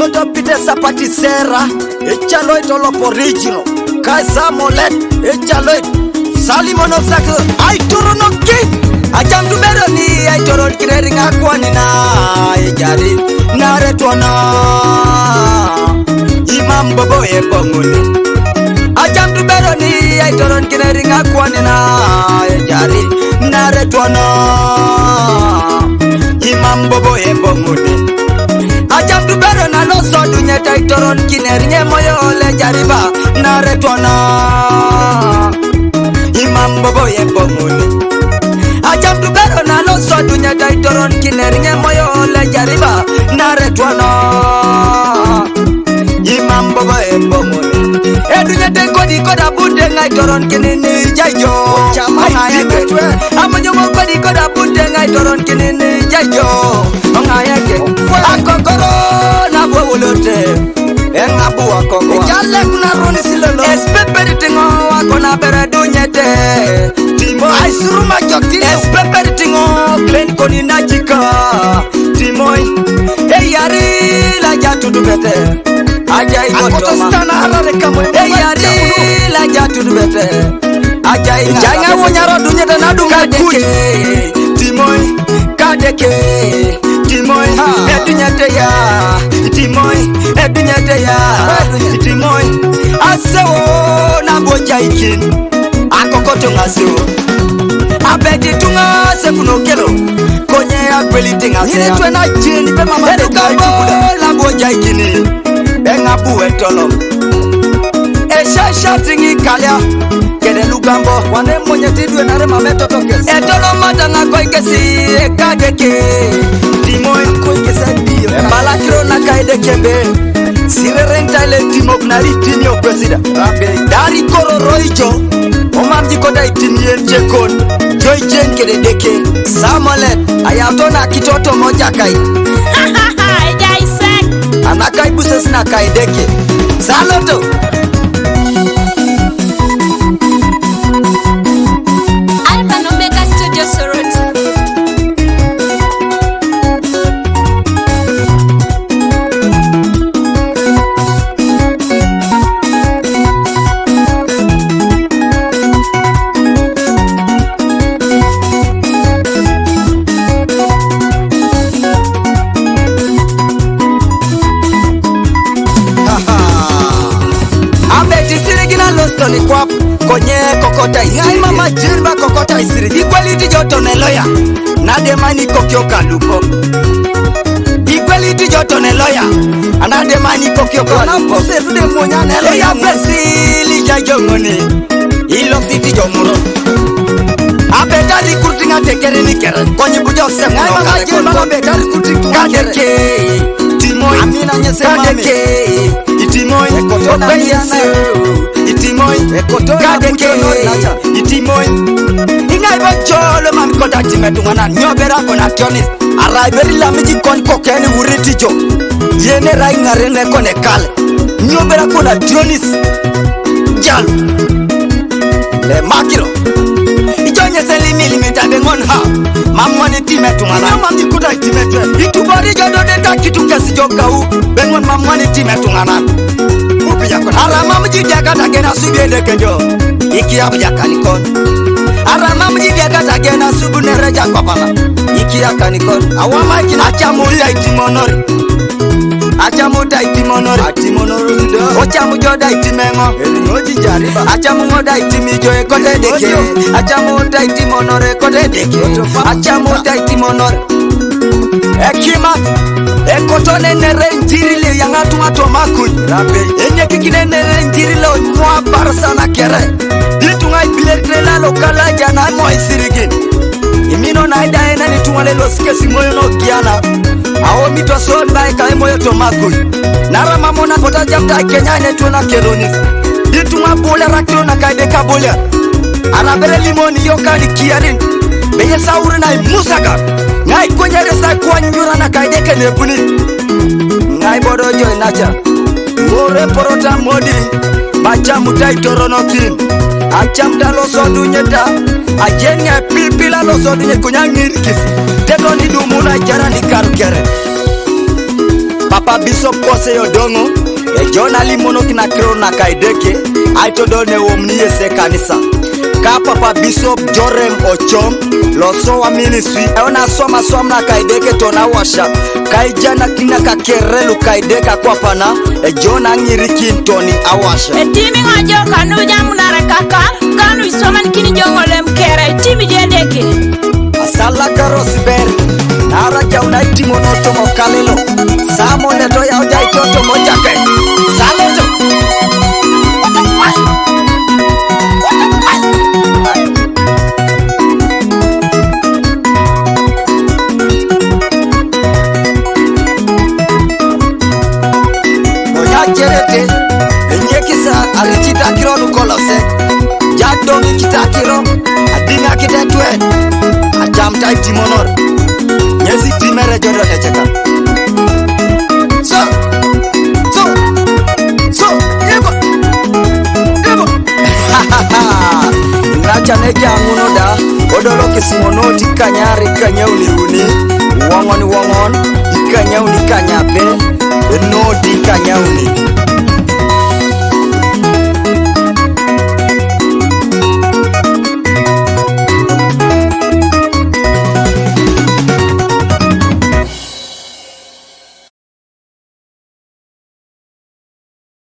Soto pite sapati sera echaloit olopo original Kaisa molet echaloit Salimon of Sako I torono ki Ajam du bero ni I toron kireri ngakwani na ejari naretwana Imam bobo e bonguni Ajam du bero ni I toron kireri ngakwani na ejari naretwana Imam bobo e bonguni Ajam du bero na lo so dunya tai toron kineri nye moyo le jariba naretwana Imam bobo ye bonguni Ajam du bero na lo so dunya tai toron kineri nye moyo le jariba naretwana Imam bobo ye bonguni dunya tai kodi koda bunde ngai toron kineni jayo ngai ketwe amanyo mo kodi koda bunde ngai toron kineni jayo ngai ke akokoro na bowolote engabu akoko jale kuna roni silolo espeperi tingo akona bere dunyete timo aisuru majokti espeperi tingo klen koni najika timo yari la jatu dubete ajai akotostana harare kamo yari la jatu dubete ajai janga wonyaro dunyete na dunga kuyi timo kadeke Timoy, edunyete ya Timoy, edunyete ya Timoy, asewo na boja ikin Akokoto ngasewo Abedi tunga sekuno kelo Konye ya kweli tinga seya Nitwe na jini pe mama Edukabo la boja ikini Engabu etolo Esha tingi kalya Kede lugambo Wane mwenye tidwe nare mameto tokes Etolo matanga kwa ikesi Ekadeke Timoy koikesa dio Malakiro na kaide kebe Sire renta ile timok na ritini okwesida Dari koro roijo Omamji koda itini enchekon Joy jen kede deke Samolet Ayatona kitoto moja kai Jaisek Anakai buses na kaideke Saloto konye kokota isiri mama jirba kokota isiri equality joto ne lawyer nade mani kokyo kaluko equality joto ne lawyer anade mani kokyo kaluko se tude monya ne lawyer pesili jajongoni ilo city jomuro abeta recruiting atekere ni kere konye bujo sem ngai mama jirba abeta recruiting kadeke timoy amina nyese mami itimoy kokona Itimoy, kadeke, itimoy Ingai bacholo mami koda timetungana Nyobera kona tionis Araiberi lamiji kon kokeni uriti jo Yene rai ngarene kone kale Nyobera kona tionis Jalo Le makiro Ijonye selimi limita bengon ha Mamwani timetungana Mami koda timetwe Itubari jodo deta kitu kesi joka u Bengon mamwani timetungana Arama mjidya kata gena subye kenjo Iki abu ya kanikon Arama mjidya kata gena subu nereja kwa pala Iki ya kanikon Awama ikina achamuta itimonori Achamuta itimonori Atimonori zido Ochamujoda itimengo Elimoji jariba Achamumoda itimijo ekote deke Achamuta itimonori ekote deke Achamuta itimonori Ekima Ekotone nere njirile yangatu mato makuny Enye kikine nere njirile mwa barsana kere Itunga ipiletre na lokala jana mo isirigin Imino na ida ena nitunga lelo sikesi moyo no giana Awo mito sonda eka moyo to makuny Nara mamona pota jamta Kenya netuna kelonis Itunga bole rakilo na kaide kabole Arabele limoni yokani kiarin Beye sauri na imusaka Ngai konyere sa kwa nyura na kaideke nebuni Ngai bodo joy nacha Ore porota modi Bacha mutai toronokin Acham da lo sodu nyeta Ajenya pilpila lo sodu nye kunya ngirikis Teto ni dumuna jara ni karukere Papa Bishop kose yodongo Jona limono kina kiro na kaideke aito ne womni ese kanisa ka Papa Bishop Jorem Ochom loso wa ministry ona soma na kaideke tona washa kaijana kina kakerelu kaideka kwa pana Jona ngirikin toni awasha timi ngajo kanu jamuna kaka kanu isoma kini jongole mkere timi jedeke asala karosber nara jauna timono to mokalelo samo ne to ya ojai toto mojake saloto Jerete enyekisa alichita kiro lukolose jadongi kitakiro adinga kitetwe ajamta timonor nyesi timere jodo techeka so yego nacha neke anguno da odoro kisimonoti kanyari kanyauni uni wongon ikanyauni kanyape noti kanyauni